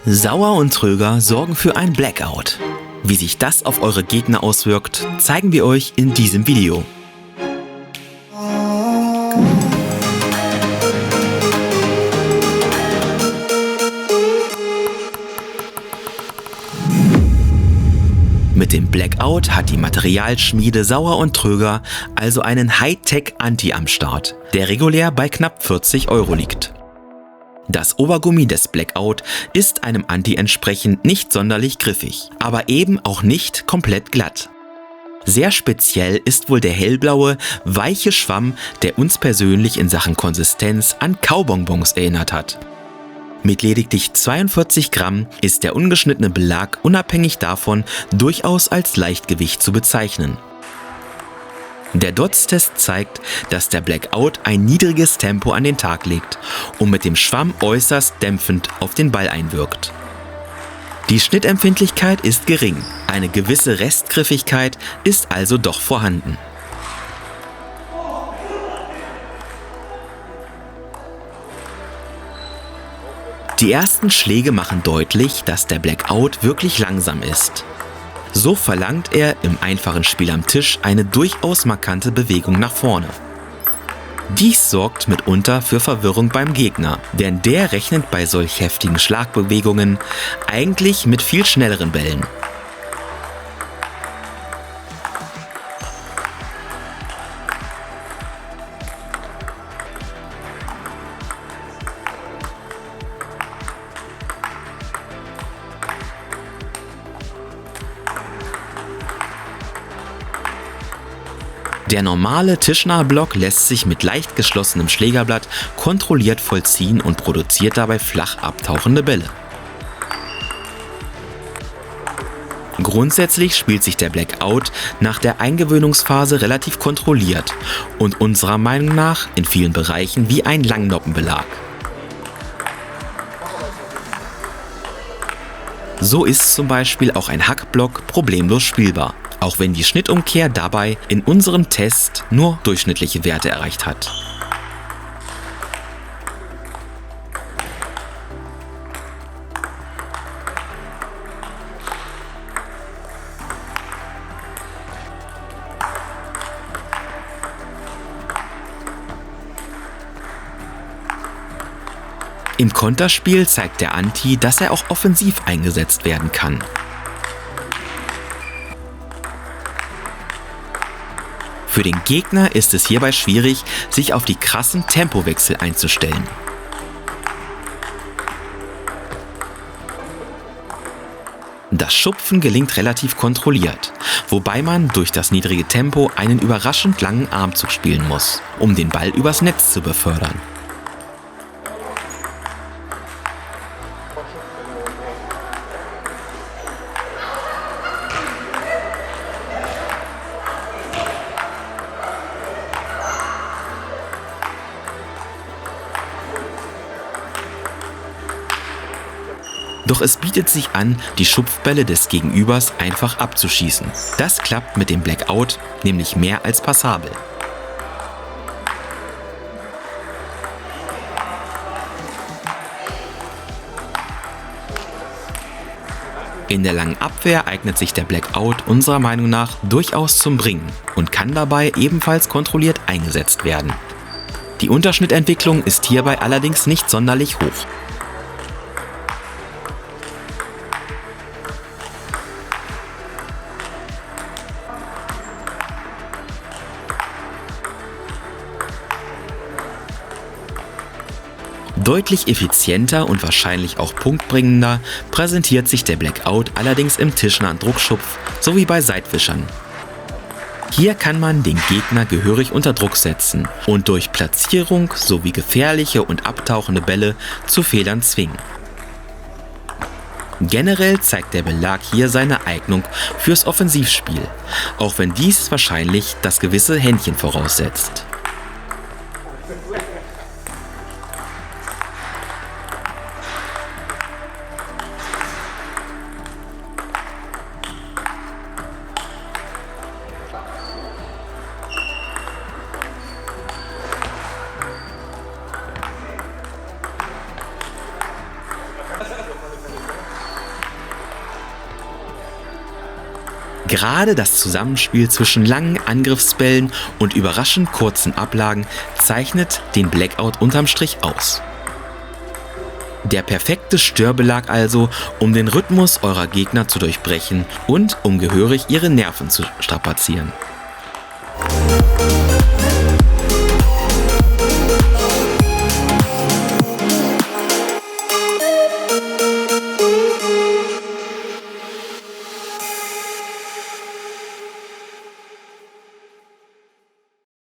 Sauer und Tröger sorgen für ein Blackout. Wie sich das auf eure Gegner auswirkt, zeigen wir euch in diesem Video. Mit dem Blackout hat die Materialschmiede Sauer und Tröger also einen Hightech-Anti am Start, der regulär bei knapp 40 € liegt. Das Obergummi des Blackout ist einem Anti entsprechend nicht sonderlich griffig, aber eben auch nicht komplett glatt. Sehr speziell ist wohl der hellblaue, weiche Schwamm, der uns persönlich in Sachen Konsistenz an Kaubonbons erinnert hat. Mit lediglich 42 Gramm ist der ungeschnittene Belag unabhängig davon durchaus als Leichtgewicht zu bezeichnen. Der Dots-Test zeigt, dass der Blackout ein niedriges Tempo an den Tag legt und mit dem Schwamm äußerst dämpfend auf den Ball einwirkt. Die Schnittempfindlichkeit ist gering, eine gewisse Restgriffigkeit ist also doch vorhanden. Die ersten Schläge machen deutlich, dass der Blackout wirklich langsam ist. So verlangt er im einfachen Spiel am Tisch eine durchaus markante Bewegung nach vorne. Dies sorgt mitunter für Verwirrung beim Gegner, denn der rechnet bei solch heftigen Schlagbewegungen eigentlich mit viel schnelleren Bällen. Der normale tischnahe Block lässt sich mit leicht geschlossenem Schlägerblatt kontrolliert vollziehen und produziert dabei flach abtauchende Bälle. Grundsätzlich spielt sich der Blackout nach der Eingewöhnungsphase relativ kontrolliert und unserer Meinung nach in vielen Bereichen wie ein Langnoppenbelag. So ist zum Beispiel auch ein Hackblock problemlos spielbar, auch wenn die Schnittumkehr dabei in unserem Test nur durchschnittliche Werte erreicht hat. Im Konterspiel zeigt der Anti, dass er auch offensiv eingesetzt werden kann. Für den Gegner ist es hierbei schwierig, sich auf die krassen Tempowechsel einzustellen. Das Schupfen gelingt relativ kontrolliert, wobei man durch das niedrige Tempo einen überraschend langen Armzug spielen muss, um den Ball übers Netz zu befördern. Doch es bietet sich an, die Schupfbälle des Gegenübers einfach abzuschießen. Das klappt mit dem Blackout nämlich mehr als passabel. In der langen Abwehr eignet sich der Blackout unserer Meinung nach durchaus zum Bringen und kann dabei ebenfalls kontrolliert eingesetzt werden. Die Unterschnittentwicklung ist hierbei allerdings nicht sonderlich hoch. Deutlich effizienter und wahrscheinlich auch punktbringender präsentiert sich der Blackout allerdings im tischnahen Druckschupf sowie bei Seitwischern. Hier kann man den Gegner gehörig unter Druck setzen und durch Platzierung sowie gefährliche und abtauchende Bälle zu Fehlern zwingen. Generell zeigt der Belag hier seine Eignung fürs Offensivspiel, auch wenn dies wahrscheinlich das gewisse Händchen voraussetzt. Gerade das Zusammenspiel zwischen langen Angriffsbällen und überraschend kurzen Ablagen zeichnet den Blackout unterm Strich aus. Der perfekte Störbelag also, um den Rhythmus eurer Gegner zu durchbrechen und um gehörig ihre Nerven zu strapazieren.